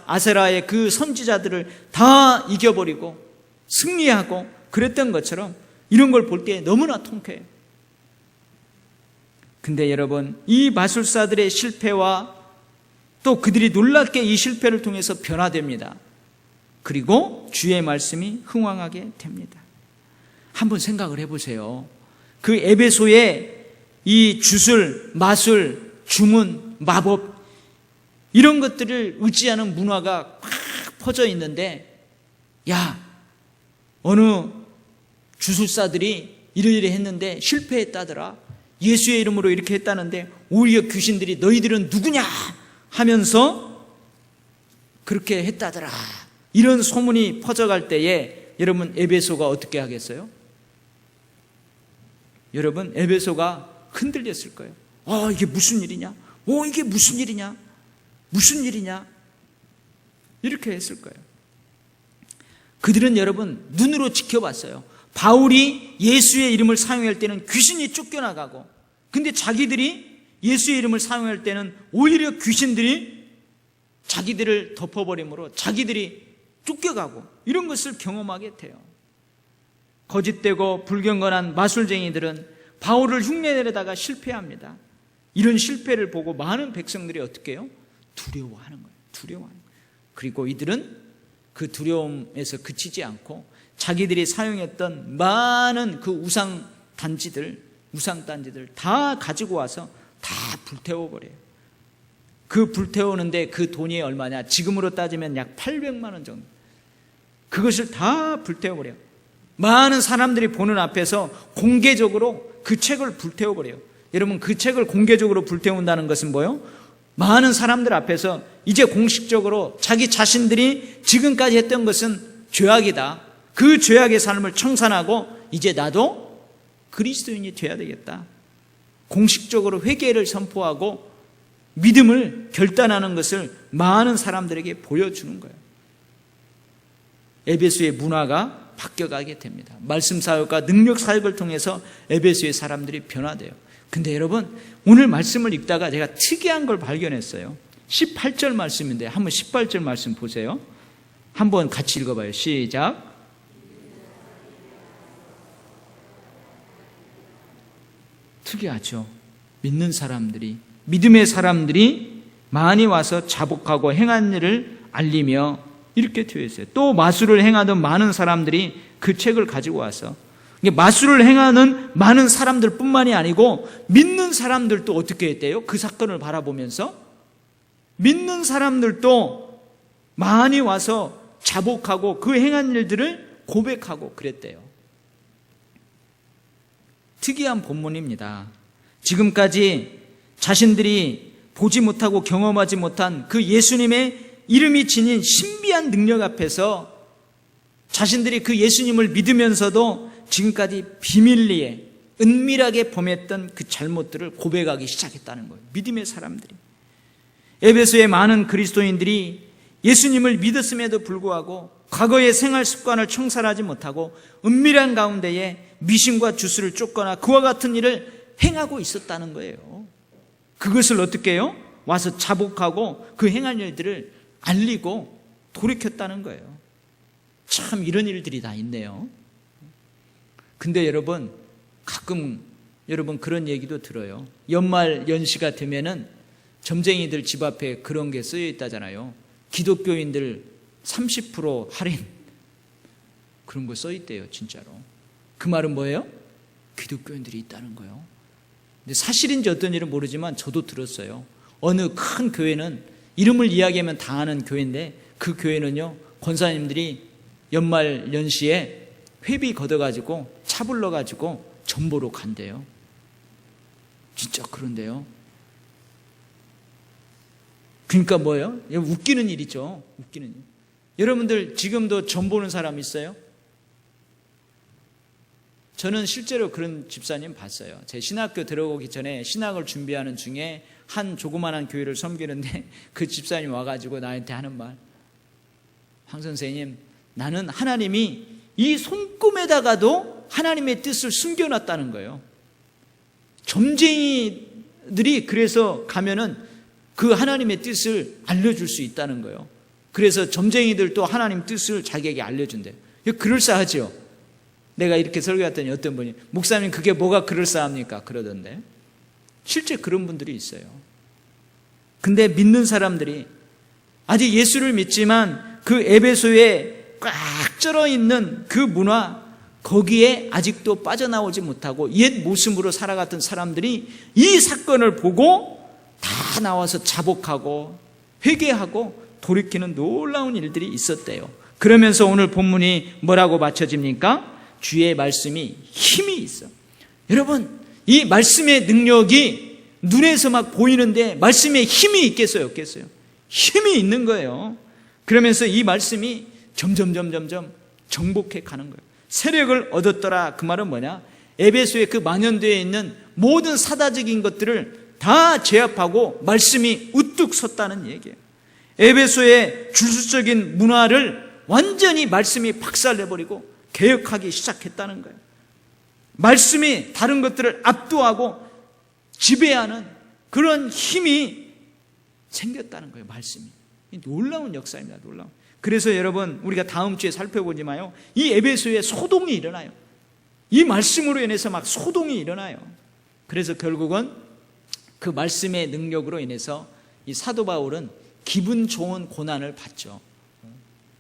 아세라의 그 선지자들을 다 이겨버리고 승리하고 그랬던 것처럼 이런 걸 볼 때 너무나 통쾌해요. 근데 여러분, 이 마술사들의 실패와 또 그들이 놀랍게 이 실패를 통해서 변화됩니다. 그리고 주의 말씀이 흥왕하게 됩니다. 한번 생각을 해보세요. 그 에베소에 이 주술, 마술, 주문, 마법 이런 것들을 의지하는 문화가 꽉 퍼져 있는데, 야, 어느 주술사들이 이러이러 했는데 실패했다더라, 예수의 이름으로 이렇게 했다는데 오히려 귀신들이 너희들은 누구냐 하면서 그렇게 했다더라, 이런 소문이 퍼져갈 때에 여러분 에베소가 어떻게 하겠어요? 여러분 에베소가 흔들렸을 거예요. 이게 무슨 일이냐? 이게 무슨 일이냐? 무슨 일이냐? 이렇게 했을 거예요. 그들은 여러분 눈으로 지켜봤어요. 바울이 예수의 이름을 사용할 때는 귀신이 쫓겨나가고, 근데 자기들이 예수의 이름을 사용할 때는 오히려 귀신들이 자기들을 덮어버림으로 자기들이 쫓겨가고, 이런 것을 경험하게 돼요. 거짓되고 불경건한 마술쟁이들은 바울을 흉내내려다가 실패합니다. 이런 실패를 보고 많은 백성들이 어떻게 해요? 두려워하는 거예요. 두려워하는 거예요. 그리고 이들은 그 두려움에서 그치지 않고 자기들이 사용했던 많은 그 우상단지들 다 가지고 와서 다 불태워버려요. 그 불태우는데 그 돈이 얼마냐? 지금으로 따지면 약 800만 원 정도. 그것을 다 불태워버려요. 많은 사람들이 보는 앞에서 공개적으로 그 책을 불태워버려요. 여러분, 그 책을 공개적으로 불태운다는 것은 뭐예요? 많은 사람들 앞에서 이제 공식적으로 자기 자신들이 지금까지 했던 것은 죄악이다, 그 죄악의 삶을 청산하고 이제 나도 그리스도인이 돼야 되겠다, 공식적으로 회개를 선포하고 믿음을 결단하는 것을 많은 사람들에게 보여주는 거예요. 에베소의 문화가 바뀌어가게 됩니다. 말씀 사역과 능력 사역을 통해서 에베소의 사람들이 변화돼요. 근데 여러분, 오늘 말씀을 읽다가 제가 특이한 걸 발견했어요. 18절 말씀인데 한번 18절 말씀 보세요. 한번 같이 읽어봐요. 시작. 특이하죠. 믿는 사람들이, 믿음의 사람들이 많이 와서 자복하고 행한 일을 알리며, 이렇게 되어 있어요. 또 마술을 행하던 많은 사람들이 그 책을 가지고 와서, 마술을 행하는 많은 사람들 뿐만이 아니고 믿는 사람들도 어떻게 했대요? 그 사건을 바라보면서 믿는 사람들도 많이 와서 자복하고 그 행한 일들을 고백하고 그랬대요. 특이한 본문입니다. 지금까지 자신들이 보지 못하고 경험하지 못한 그 예수님의 이름이 지닌 신비한 능력 앞에서 자신들이 그 예수님을 믿으면서도 지금까지 비밀리에 은밀하게 범했던 그 잘못들을 고백하기 시작했다는 거예요. 믿음의 사람들이. 에베소의 많은 그리스도인들이 예수님을 믿었음에도 불구하고 과거의 생활 습관을 청산하지 못하고 은밀한 가운데에 미신과 주술을 쫓거나 그와 같은 일을 행하고 있었다는 거예요. 그것을 어떻게 해요? 와서 자복하고 그 행한 일들을 알리고 돌이켰다는 거예요. 참 이런 일들이 다 있네요. 근데 여러분, 가끔 여러분 그런 얘기도 들어요. 연말 연시가 되면은 점쟁이들 집 앞에 그런 게 쓰여 있다잖아요. 기독교인들 30% 할인, 그런 거 써 있대요. 진짜로. 그 말은 뭐예요? 기독교인들이 있다는 거예요. 근데 사실인지 어떤 일은 모르지만 저도 들었어요. 어느 큰 교회는 이름을 이야기하면 다 아는 교회인데, 그 교회는요, 권사님들이 연말 연시에 회비 걷어가지고 차 불러가지고 전보로 간대요. 진짜 그런데요. 그러니까 뭐예요? 웃기는 일이죠. 웃기는 일. 여러분들 지금도 점 보는 사람 있어요? 저는 실제로 그런 집사님 봤어요. 제 신학교 들어오기 전에 신학을 준비하는 중에 한 조그만한 교회를 섬기는데 그 집사님 와가지고 나한테 하는 말, 황 선생님, 나는 하나님이 이 손금에다가도 하나님의 뜻을 숨겨놨다는 거예요. 점쟁이들이 그래서 가면은 그 하나님의 뜻을 알려줄 수 있다는 거예요. 그래서 점쟁이들도 하나님 뜻을 자기에게 알려준대요. 이거 그럴싸하죠? 내가 이렇게 설교했더니 어떤 분이, 목사님 그게 뭐가 그럴싸합니까? 그러던데. 실제 그런 분들이 있어요. 근데 믿는 사람들이 아직 예수를 믿지만 그 에베소에 꽉 쩔어 있는 그 문화, 거기에 아직도 빠져나오지 못하고 옛 모습으로 살아갔던 사람들이 이 사건을 보고 다 나와서 자복하고 회개하고 돌이키는 놀라운 일들이 있었대요. 그러면서 오늘 본문이 뭐라고 맞춰집니까? 주의 말씀이 힘이 있어. 여러분, 이 말씀의 능력이 눈에서 막 보이는데 말씀에 힘이 있겠어요? 없겠어요? 힘이 있는 거예요. 그러면서 이 말씀이 점점 정복해 가는 거예요. 세력을 얻었더라. 그 말은 뭐냐? 에베소의 그 만연되어 있는 모든 사다적인 것들을 다 제압하고 말씀이 우뚝 섰다는 얘기예요. 에베소의 주술적인 문화를 완전히 말씀이 박살내버리고 개혁하기 시작했다는 거예요. 말씀이 다른 것들을 압도하고 지배하는 그런 힘이 생겼다는 거예요. 말씀이. 놀라운 역사입니다. 놀라운. 그래서 여러분, 우리가 다음 주에 살펴보지만요, 이 에베소에 소동이 일어나요. 이 말씀으로 인해서 막 소동이 일어나요. 그래서 결국은 그 말씀의 능력으로 인해서 이 사도 바울은 기분 좋은 고난을 받죠.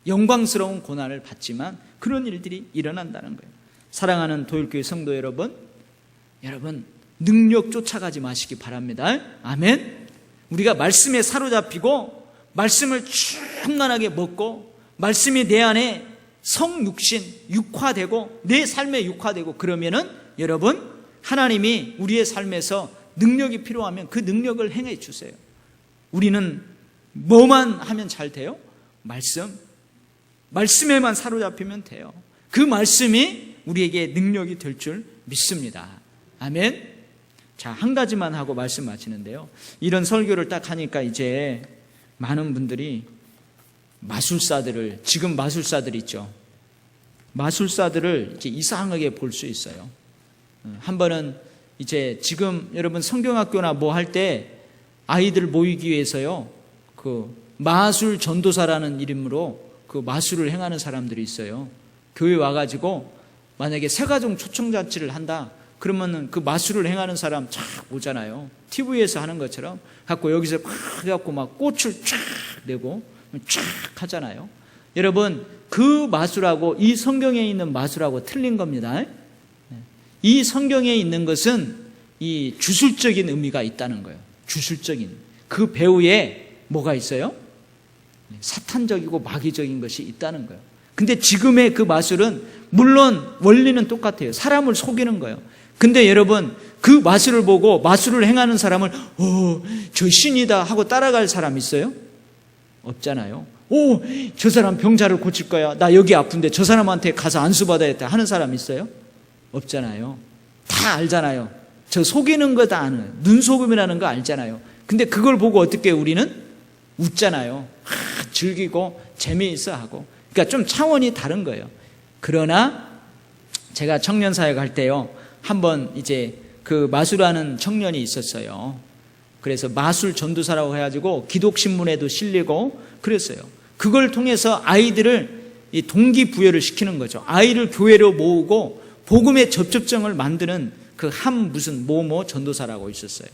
영광스러운 고난을 받지만 그런 일들이 일어난다는 거예요. 사랑하는 도일교회 성도 여러분, 능력 쫓아가지 마시기 바랍니다. 아멘. 우리가 말씀에 사로잡히고 말씀을 충만하게 먹고 말씀이 내 안에 성육신, 육화되고 내 삶에 육화되고 그러면은 여러분, 하나님이 우리의 삶에서 능력이 필요하면 그 능력을 행해 주세요. 우리는 뭐만 하면 잘 돼요? 말씀에만 사로잡히면 돼요. 그 말씀이 우리에게 능력이 될 줄 믿습니다. 아멘. 자, 한 가지만 하고 말씀 마치는데요, 이런 설교를 딱 하니까 이제 많은 분들이 마술사들을, 지금 마술사들 있죠, 마술사들을 이제 이상하게 볼 수 있어요. 한 번은 이제 지금 여러분 성경학교나 뭐 할 때 아이들 모이기 위해서요, 그 마술 전도사라는 이름으로 그 마술을 행하는 사람들이 있어요. 교회 와가지고 만약에 새가족 초청잔치를 한다 그러면은 그 마술을 행하는 사람 쫙 오잖아요. TV에서 하는 것처럼 갖고 여기서 막 해갖고 막 꽃을 쫙 내고 쫙 하잖아요. 여러분, 그 마술하고 이 성경에 있는 마술하고 틀린 겁니다. 이 성경에 있는 것은 이 주술적인 의미가 있다는 거예요. 주술적인. 그 배우에 뭐가 있어요? 사탄적이고 마귀적인 것이 있다는 거예요. 근데 지금의 그 마술은 물론 원리는 똑같아요. 사람을 속이는 거예요. 근데 여러분, 그 마술을 보고 마술을 행하는 사람을 저 신이다 하고 따라갈 사람 있어요? 없잖아요. 저 사람 병자를 고칠 거야. 나 여기 아픈데 저 사람한테 가서 안수 받아야겠다 하는 사람 있어요? 없잖아요. 다 알잖아요. 저 속이는 거 다 아는, 눈속임이라는 거 알잖아요. 근데 그걸 보고 어떻게 우리는 웃잖아요. 즐기고 재미있어 하고. 그러니까 좀 차원이 다른 거예요. 그러나 제가 청년사역 할 때요, 한번 이제 그 마술하는 청년이 있었어요. 그래서 마술 전도사라고 해가지고 기독신문에도 실리고 그랬어요. 그걸 통해서 아이들을 이 동기부여를 시키는 거죠. 아이를 교회로 모으고 복음의 접촉점을 만드는 그 무슨 모모 전도사라고 있었어요.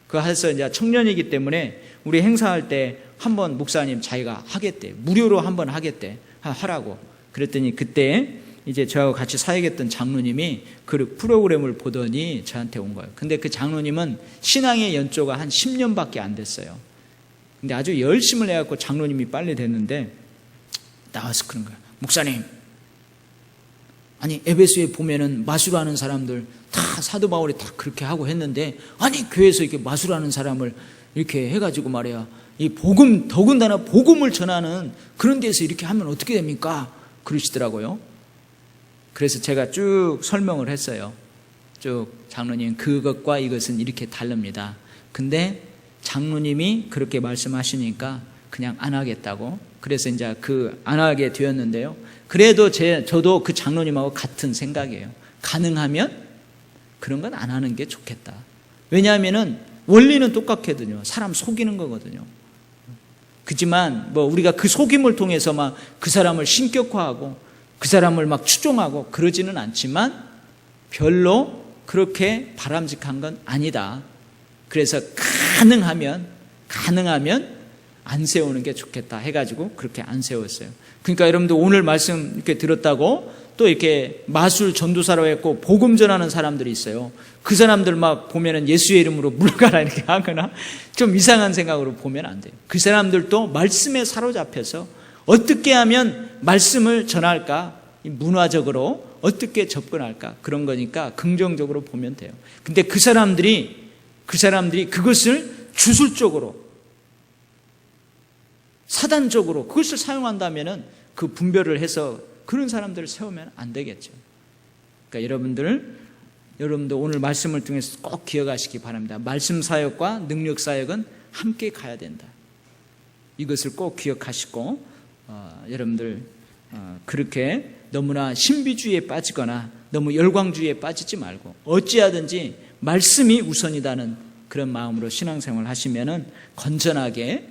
그거 해서 이제 청년이기 때문에 우리 행사할 때 한번 목사님 자기가 하겠대. 무료로 한번 하겠대. 하라고. 그랬더니 그때 이제 저하고 같이 사역했던 장로님이 그 프로그램을 보더니 저한테 온 거예요. 근데 그 장로님은 신앙의 연조가 한 10년밖에 안 됐어요. 근데 아주 열심을 해갖고 장로님이 빨리 됐는데 나와서 그런 거예요. 목사님, 아니 에베소에 보면은 마술하는 사람들 다 사도 바울이 다 그렇게 하고 했는데, 아니 교회에서 이렇게 마술하는 사람을 이렇게 해가지고 말이야, 이 복음, 더군다나 복음을 전하는 그런 데서 이렇게 하면 어떻게 됩니까? 그러시더라고요. 그래서 제가 쭉 설명을 했어요. 쭉 장로님, 그것과 이것은 이렇게 다릅니다. 근데 장로님이 그렇게 말씀하시니까 그냥 안 하겠다고. 그래서 이제 안 하게 되었는데요. 그래도 저도 그 장로님하고 같은 생각이에요. 가능하면 그런 건 안 하는 게 좋겠다. 왜냐하면은 원리는 똑같거든요. 사람 속이는 거거든요. 그렇지만 우리가 그 속임을 통해서 막 그 사람을 신격화하고 그 사람을 막 추종하고 그러지는 않지만 별로 그렇게 바람직한 건 아니다. 그래서 가능하면 안 세우는 게 좋겠다 해가지고 그렇게 안 세웠어요. 그러니까 여러분들 오늘 말씀 이렇게 들었다고 또 이렇게 마술 전도사로 했고 복음 전하는 사람들이 있어요. 그 사람들 막 보면은 예수의 이름으로 물러가라 이렇게 하거나 좀 이상한 생각으로 보면 안 돼요. 그 사람들도 말씀에 사로잡혀서 어떻게 하면 말씀을 전할까, 문화적으로 어떻게 접근할까 그런 거니까 긍정적으로 보면 돼요. 근데 그 사람들이 그것을 주술적으로 사단적으로 그것을 사용한다면은 그 분별을 해서 그런 사람들을 세우면 안 되겠죠. 그러니까 여러분들 오늘 말씀을 통해서 꼭 기억하시기 바랍니다. 말씀 사역과 능력 사역은 함께 가야 된다. 이것을 꼭 기억하시고 여러분들 그렇게 너무나 신비주의에 빠지거나 너무 열광주의에 빠지지 말고 어찌하든지 말씀이 우선이다는 그런 마음으로 신앙생활 하시면은 건전하게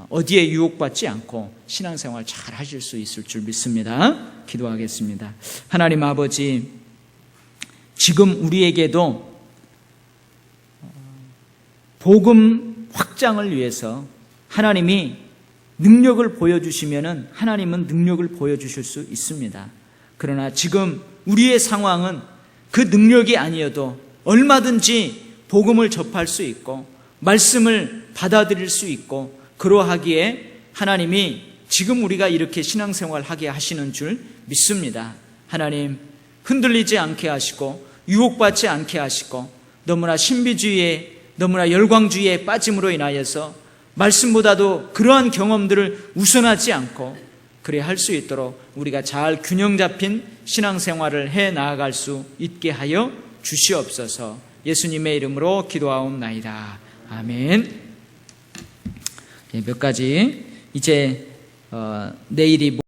어디에 유혹받지 않고 신앙생활 잘 하실 수 있을 줄 믿습니다. 기도하겠습니다. 하나님 아버지, 지금 우리에게도 복음 확장을 위해서 하나님이 능력을 보여주시면은 하나님은 능력을 보여주실 수 있습니다. 그러나 지금 우리의 상황은 그 능력이 아니어도 얼마든지 복음을 접할 수 있고 말씀을 받아들일 수 있고 그러하기에 하나님이 지금 우리가 이렇게 신앙생활 하게 하시는 줄 믿습니다. 하나님, 흔들리지 않게 하시고 유혹받지 않게 하시고 너무나 신비주의에 너무나 열광주의에 빠짐으로 인하여서 말씀보다도 그러한 경험들을 우선하지 않고 그래 할 수 있도록 우리가 잘 균형 잡힌 신앙생활을 해 나아갈 수 있게 하여 주시옵소서. 예수님의 이름으로 기도하옵나이다. 아멘. 몇 가지 이제 내일이